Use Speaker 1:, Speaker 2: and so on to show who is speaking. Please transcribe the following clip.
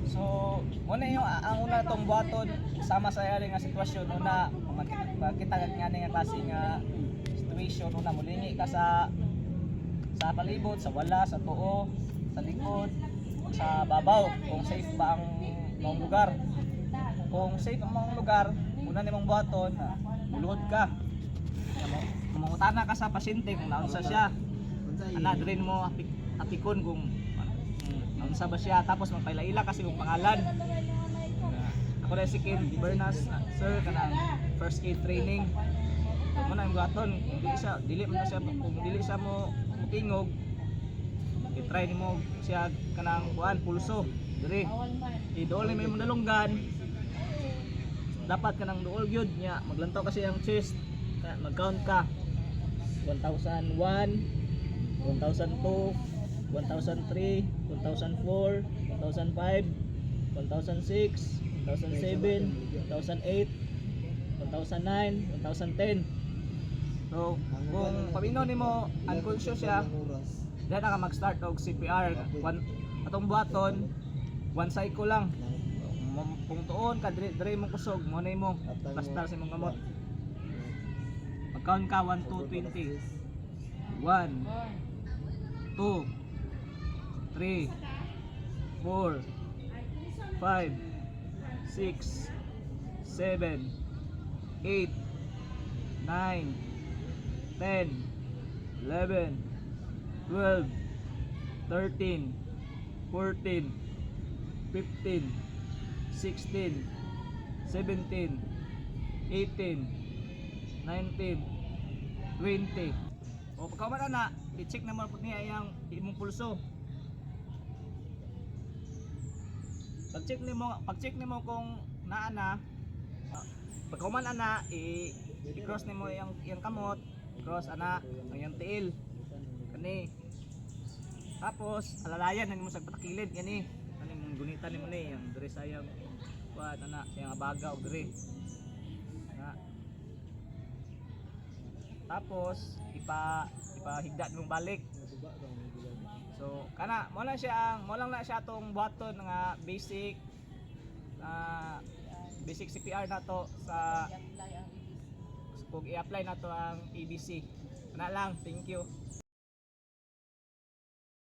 Speaker 1: So, muna yung ang una tong buhaton sama sa yari nga sitwasyon una makita nga nga klase nga situation una mulingi ka sa palibot, sa wala, sa tuo, sa likod, sa babaw kung safe ba ang mong lugar. Kung safe ang mong lugar, una nimong buhaton mulod ka. Mangutana ka sa pasyente kung naunsa siya. Ana drin mo apikon kung naunsa ba siya, tapos magpailaila kasi kung pangalan. Ako rin si Kim Bernas, sir, kanang first aid training. So muna yung buhaton, kung dili siya mo tingog, i-try mo siya kanang kuan pulso diri. Idool ni may nalunggan. Dapat kanang duol gyud nya, maglantaw kasi ang chest. Mag-count ka. 1001, 1002, 1003, 1004, 1005, 1006, 1007, 1008, 1009, 1010. So, kung paminaw nimo unconscious siya, then ka mag-start og CPR. Atong buhaton, one cycle lang. Kung tuon ka dire mo kusog, mo na mo pastar sa imong gamot. Mag-count ka 1 2 20. 1 2 3 4 5 6 7 8 9 10 11 12 13 14 15 16 17 18 19 20 o pagkaman na i-check na mo niya yung imong pulso. Pag-check nimo kung naa na, pagkaman ana i-cross nimo yung kamot, cross ana yung tiil kani. Tapos alalayan nimo sa patakilid kani. Kaning gunitan nimo ni yung dire sayang kuan ana sayang abaga og dire. Tapos ipahigda mong balik. So kana mo lang na siya tong buhaton nga basic CPR nato sa kung i-apply nato ang ABC. Kana lang, thank you.